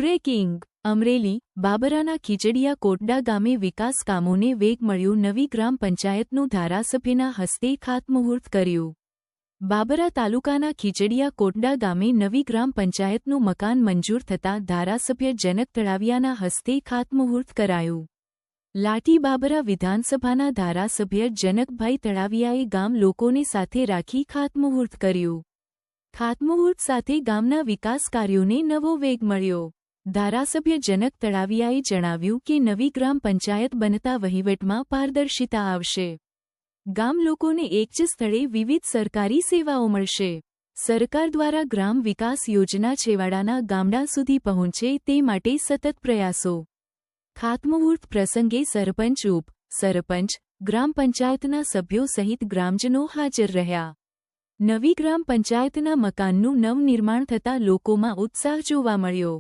Breaking Amreli બાબરાના Khijadiya Kotda ગામે વિકાસ કામોને વેગ મળ્યો નવી ગ્રામ પંચાયતનું ધારાસભ્યના હસ્તે ખાતમુહૂર્ત કર્યું બાબરા તાલુકાના ખીજડીયા કોટડા ગામે નવી ગ્રામ પંચાયતનું મકાન મંજૂર થતાં ધારાસભ્ય જનક તળાવિયાના હસ્તે ખાતમુહૂર્ત કરાયું લાઠી બાબરા વિધાનસભાના ધારાસભ્ય જનકભાઈ તળાવિયાએ ગામ લોકોને સાથે રાખી ખાતમુહૂર્ત કર્યું ખાતમુહૂર્ત સાથે ગામના વિકાસ કાર્યોને નવો વેગ મળ્યો ધારાસભ્ય જનક તળાવિયાએ જણાવ્યું કે નવી ગ્રામ પંચાયત બનતા વહીવટમાં પારદર્શિતા આવશે ગામ લોકોને એક જ સ્થળે વિવિધ સરકારી સેવાઓ મળશે સરકાર દ્વારા ગ્રામ વિકાસ યોજના છેવાડાના ગામડા સુધી પહોંચે તે માટે સતત પ્રયાસો ખાતમુહૂર્ત પ્રસંગે સરપંચ સરપંચ ગ્રામ પંચાયતના સભ્યો સહિત ગ્રામજનો હાજર રહ્યા નવી ગ્રામ પંચાયતના મકાનનું નવનિર્માણ થતાં લોકોમાં ઉત્સાહ જોવા મળ્યો।